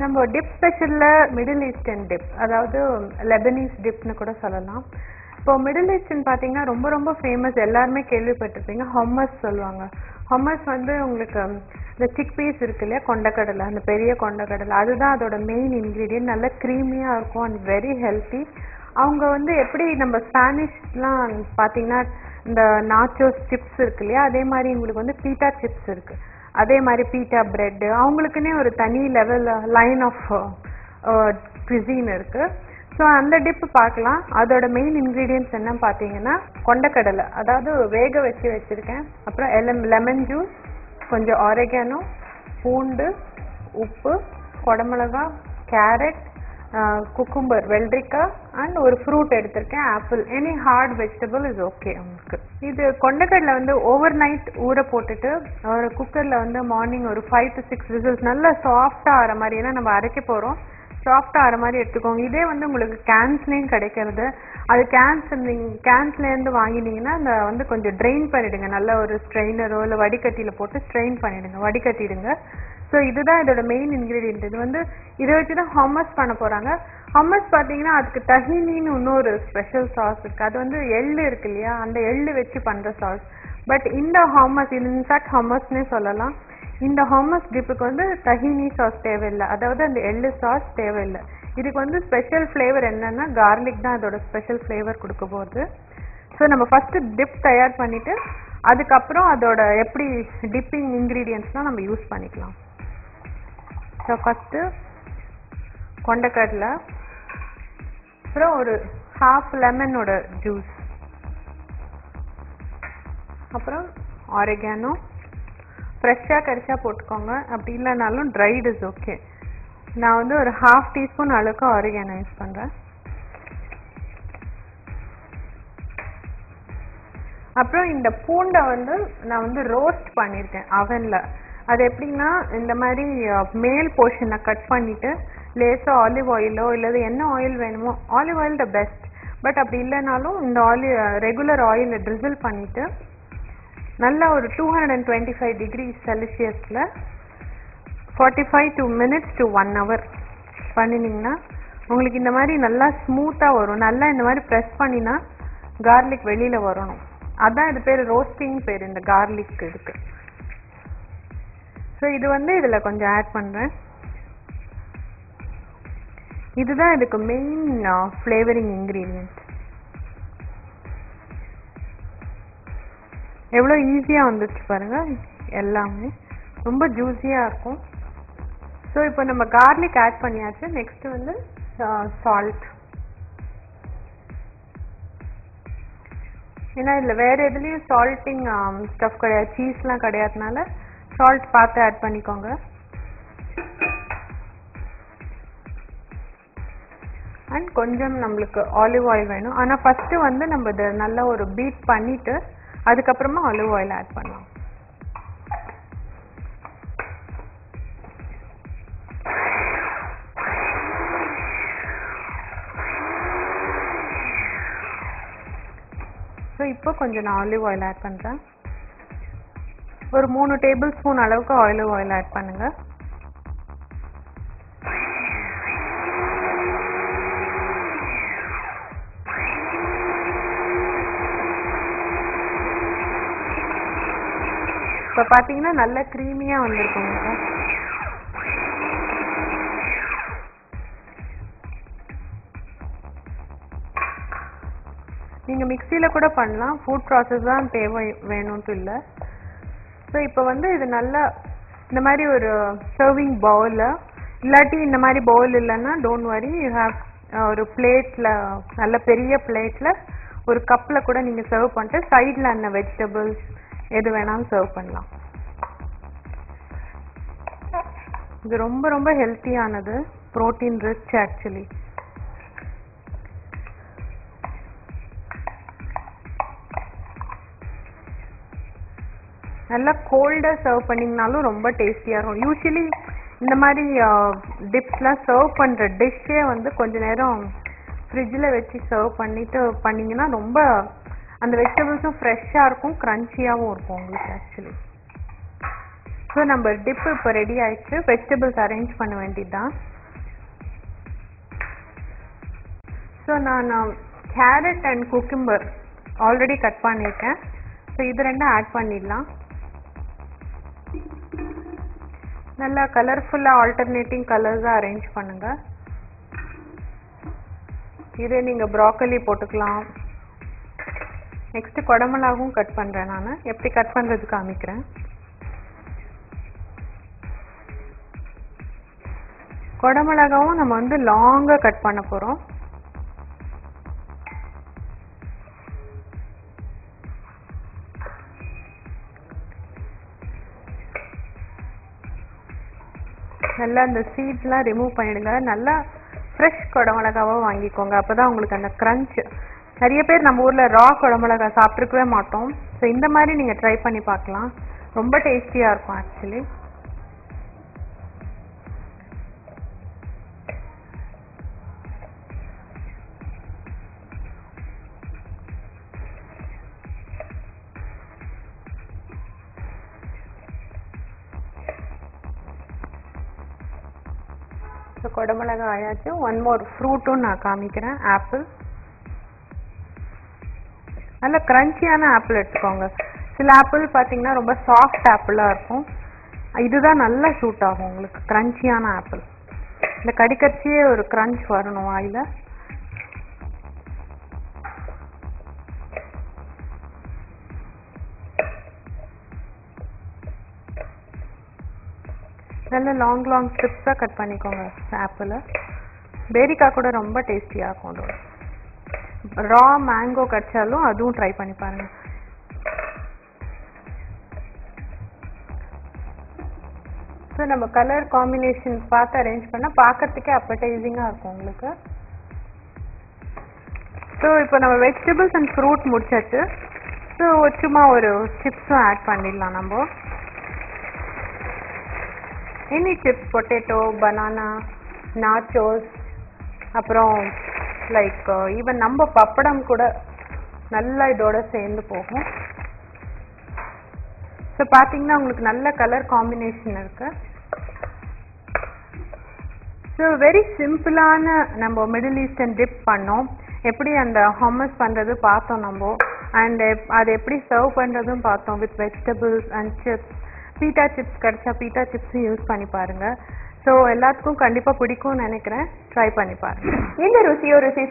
நம்ம tip ஸ்பெஷல்ல middle eastern tip, அதாவது Lebanese டிப்னு கூட சொல்லலாம். இப்போ மிடில் ஈஸ்டர்ன் பார்த்தீங்கன்னா ரொம்ப ரொம்ப ஃபேமஸ், எல்லாருமே கேள்விப்பட்டிருப்பீங்க, ஹம்மஸ் சொல்லுவாங்க. ஹம்மஸ் வந்து உங்களுக்கு இந்த சிக் பீஸ் இருக்கு இல்லையா, கொண்டக்கடலை, அந்த பெரிய கொண்டக்கடலை, அதுதான் அதோட மெயின் இன்க்ரீடியன்ட். நல்ல க்ரீமியாக இருக்கும் அண்ட் வெரி ஹெல்த்தி. அவங்க வந்து எப்படி நம்ம ஸ்பானிஷ்லாம் பார்த்தீங்கன்னா இந்த நாச்சோஸ் சிப்ஸ் இருக்கு இல்லையா, அதே மாதிரி உங்களுக்கு வந்து பீட்டா சிப்ஸ் இருக்கு, அதே மாதிரி பீட்டா பிரெட், அவங்களுக்குன்னே ஒரு தனி லெவல் லைன் ஆஃப் cuisine இருக்கு. ஸோ அந்த டிப் பார்க்கலாம். அதோட மெயின் இன்க்ரீடியன்ட்ஸ் என்ன பார்த்தீங்கன்னா கொண்டக்கடலை, அதாவது வேக வச்சு வச்சுருக்கேன், அப்புறம் லெமன் ஜூஸ், கொஞ்சம் ஆரிகானோ, பூண்டு, உப்பு, குடமிளகா, கேரட், குக்கும்பர், வெள்ளரிக்காய் அண்ட் ஒரு ஃப்ரூட் எடுத்திருக்கேன், apple. Any hard vegetable is okay உங்களுக்கு. இது கொண்டக்கடலை வந்து ஓவர் நைட் ஊற போட்டுட்டு ஒரு குக்கரில் வந்து மார்னிங் ஒரு 5 to 6 விசில்ஸ் நல்லா சாஃப்டாக ஆகிற மாதிரி, ஏன்னா நம்ம அரைக்க போகிறோம், சாஃப்டாக ஆகிற மாதிரி எடுத்துக்கோங்க. இதே வந்து உங்களுக்கு கேன்ஸ்லேயும் கிடைக்கிறது, அது கேன்ஸ்லேருந்து வாங்கினீங்கன்னா அந்த வந்து கொஞ்சம் ட்ரெயின் பண்ணிவிடுங்க, நல்ல ஒரு ஸ்ட்ரெயினரோ இல்லை வடிகட்டியில் போட்டு ஸ்ட்ரெயின் பண்ணிவிடுங்க, வடிகட்டிடுங்க. ஸோ இதுதான் இதோட மெயின் இன்க்ரீடியன்ட். இது வந்து இதை வச்சு தான் ஹம்மஸ் பண்ண போகிறாங்க. ஹம்மஸ் பார்த்தீங்கன்னா அதுக்கு தஹினின்னு இன்னொரு ஸ்பெஷல் சாஸ் இருக்குது, அது வந்து எள்ளு இருக்கு இல்லையா, அந்த எள்ளு வச்சு பண்ணுற சாஸ். பட் இந்த ஹம்மஸ், இது இன்ஃபேக்ட் ஹம்மஸ்னே சொல்லலாம், இந்த ஹம்மஸ் டிப்புக்கு வந்து தஹினி சாஸ் தேவையில்லை, அதாவது அந்த எள்ளு சாஸ் தேவையில்லை. இதுக்கு வந்து ஸ்பெஷல் ஃப்ளேவர் என்னன்னா கார்லிக் தான் அதோட ஸ்பெஷல் ஃப்ளேவர் கொடுக்க போகுது. ஸோ நம்ம ஃபஸ்ட்டு டிப் தயார் பண்ணிவிட்டு அதுக்கப்புறம் அதோட எப்படி டிப்பிங் இன்க்ரீடியன்ட்ஸ்லாம் நம்ம யூஸ் பண்ணிக்கலாம். ஸோ ஃபஸ்ட்டு கொண்டக்கடலை, அப்புறம் ஒரு ஹாஃப் லெமனோட ஜூஸ், அப்புறம் ஆரிகானோ, ஃப்ரெஷ்ஷாக கிடைச்சா போட்டுக்கோங்க, அப்படி இல்லைனாலும் ட்ரைட் இஸ் ஓகே. நான் வந்து ஒரு 1/2 டீஸ்பூன் அளவுக்கு ஆரிகானோ யூஸ் பண்ணுறேன். அப்புறம் இந்த பூண்டை வந்து நான் வந்து ரோஸ்ட் பண்ணியிருக்கேன் அவனில். அது எப்படின்னா இந்த மாதிரி மேல் போர்ஷனை கட் பண்ணிவிட்டு லேசாக ஆலிவ் ஆயிலோ இல்லை என்ன ஆயில் வேணுமோ, olive oil the best, but அப்படி இல்லைனாலும் இந்த ரெகுலர் ஆயிலை ட்ரிசில் பண்ணிவிட்டு நல்லா ஒரு 225 degrees செல்சியஸில் 45 minutes to 1 hour பண்ணினீங்கன்னா உங்களுக்கு இந்த மாதிரி நல்லா ஸ்மூத்தாக வரும். நல்லா இந்த மாதிரி ப்ரெஸ் பண்ணினா கார்லிக் வெளியில் வரணும், அதான் இது பேர் ரோஸ்டிங் பேர் இந்த கார்லிக் இருக்கு. ஸோ இது வந்து இதில் கொஞ்சம் ஆட் பண்ணுறேன். இதுதான் இதுக்கு மெயின் ஃப்ளேவரிங் இன்க்ரீடியன்ட். எவ்வளோ ஈஸியாக வந்துச்சு பாருங்கள், எல்லாமே ரொம்ப ஜூஸியாக இருக்கும். ஸோ இப்போ நம்ம கார்லிக் ஆட் பண்ணியாச்சு. நெக்ஸ்ட்டு வந்து சால்ட், ஏன்னா இதில் வேறு எதுலேயும் சால்ட்டிங் ஸ்டஃப் கிடையாது, சீஸ்லாம் கிடையாதுனால சால்ட் பார்த்து ஆட் பண்ணிக்கோங்க. அண்ட் கொஞ்சம் நம்மளுக்கு ஆலிவ் ஆயில் வேணும், ஆனால் ஃபஸ்ட்டு வந்து நம்ம இதை நல்லா ஒரு பீட் பண்ணிவிட்டு அதுக்கப்புறமா ஆலிவ் ஆயில் ஆட் பண்ணலாம். ஸோ இப்போ கொஞ்சம் நான் ஆலிவ் ஆயில் ஆட் பண்ணுறேன். ஒரு 3 டேபிள் ஸ்பூன் அளவுக்கு ஆலிவ் ஆயில் ஆட் பண்ணுங்கள். இப்போ பார்த்தீங்கன்னா நல்ல க்ரீமியாக வந்திருக்குங்க. நீங்கள் மிக்சியில் கூட பண்ணலாம், ஃபுட் ப்ராசஸ் தான் தேவை வேணும்ட்டு இல்லை. ஸோ இப்போ வந்து இது நல்லா இந்த மாதிரி ஒரு சர்விங் பவுலில், இல்லாட்டி இந்த மாதிரி பவுல் இல்லைன்னா டோன்ட் வரி, யூ ஹேவ் ஒரு பிளேட்டில், நல்ல பெரிய பிளேட்டில் ஒரு கப்பில் கூட நீங்கள் சர்வ் பண்ணிட்டு சைடில் அந்த வெஜிடபிள்ஸ் எது வேணாலும் சர்வ் பண்ணலாம். இது ரொம்ப ரொம்ப ஹெல்த்தியானது, ப்ரோட்டீன் ரிச் ஆக்சுவலி. நல்லா கோல்டாக சர்வ் பண்ணிங்கனாலும் ரொம்ப டேஸ்டியாக இருக்கும். யூஸ்வலி இந்த மாதிரி டிப்ஸ்லாம் சர்வ் பண்ணுற டிஷ்ஷே வந்து கொஞ்ச நேரம் ஃப்ரிட்ஜில் வச்சு சர்வ் பண்ணிவிட்டு பண்ணிங்கன்னா ரொம்ப அந்த வெஜிடபிள்ஸும் ஃப்ரெஷ்ஷாக இருக்கும், க்ரன்ச்சியாகவும் இருக்கும் உங்களுக்கு ஆக்சுவலி. ஸோ நம்ம டிப் இப்போ ரெடி ஆயிடுச்சு. வெஜிடபிள்ஸ் அரேஞ்ச் பண்ண வேண்டியதுதான். ஸோ நான் carat and cucumber already cut பண்ணியிருக்கேன். ஸோ இது ரெண்டும் ஆட் பண்ணிடலாம். நல்லா கலர்ஃபுல்லாக ஆல்டர்னேட்டிங் கலர்ஸாக அரேஞ்ச் பண்ணுங்கள். இதே நீங்கள் ப்ராக்கலி போட்டுக்கலாம். நெக்ஸ்ட்டு குடமிளகாவும் கட் பண்ணுறேன். நான் எப்படி கட் பண்ணுறது காமிக்கிறேன். குடமிளகாவும் நம்ம வந்து லாங்காக கட் பண்ண போகிறோம். நல்லா அந்த சீட்ஸ்லாம் ரிமூவ் பண்ணிடுங்க. நல்லா ஃப்ரெஷ் குடமிளகாவாக வாங்கிக்கோங்க. அப்போ தான் உங்களுக்கு அந்த க்ரன்ச். நிறைய பேர் நம்ம ஊரில் ரா குடமிளகா சாப்பிட்ருக்கவே மாட்டோம். ஸோ இந்த மாதிரி நீங்கள் ட்ரை பண்ணி பார்க்கலாம். ரொம்ப டேஸ்டியாக இருக்கும் ஆக்சுவலி. ஸோ குடமிளகா ஆயாச்சு. ஒன் மோர் ஃப்ரூட்டும் நான் காமிக்கிறேன். ஆப்பிள். நல்ல க்ரன்ச்சியான ஆப்பிள் எடுத்துக்கோங்க. சில ஆப்பிள் பார்த்தீங்கன்னா ரொம்ப சாஃப்ட் ஆப்பிளாக இருக்கும். இதுதான் நல்லா சூட் ஆகும் உங்களுக்கு. க்ரன்ச்சியான ஆப்பிள். இந்த கடிக்கச்சியே ஒரு க்ரன்ச் வரணும் வாயில். நல்ல லாங் ஸ்ட்ரிப்ஸாக கட் பண்ணிக்கோங்க ஆப்பிளை. பேரிக்காய் கூட ரொம்ப டேஸ்டியாக இருக்கும். ரா மேங்கோ கடிச்சாலும் அதுவும் ட்ரை பண்ணி பாருங்க. ஸோ நம்ம கலர் காம்பினேஷன் பார்த்து அரேஞ்ச் பண்ணால் பார்க்கறதுக்கே அப்படைசிங்காக இருக்கும் உங்களுக்கு. ஸோ இப்போ நம்ம வெஜிடபிள்ஸ் அண்ட் ஃப்ரூட் முடிச்சாச்சு. ஸோ சும்மா ஒரு சிப்ஸும் ஆட் பண்ணிடலாம் நம்ம. Any chips, potato, banana, nachos, அப்புறம் லைக் ஈவன் நம்ம பப்படம் கூட நல்லா இதோட சேர்ந்து போகும். ஸோ பார்த்தீங்கன்னா உங்களுக்கு நல்ல கலர் காம்பினேஷன் இருக்கு. ஸோ வெரி சிம்பிளான நம்ம மிடில் ஈஸ்டர்ன் டிப் பண்ணோம். எப்படி அந்த ஹம்மஸ் பண்ணுறது பார்த்தோம் நம்ம. அண்ட் அது எப்படி சர்வ் பண்ணுறதும் பார்த்தோம் with vegetables and chips. Beta chips கிடைச்சா பீட்டா சிப்ஸும் யூஸ் பண்ணி பாருங்கள். ஸோ எல்லாத்துக்கும் கண்டிப்பாக பிடிக்கும்னு நினைக்கிறேன். ட்ரை பண்ணி பாருங்கள். இந்த ருசியோ ருசி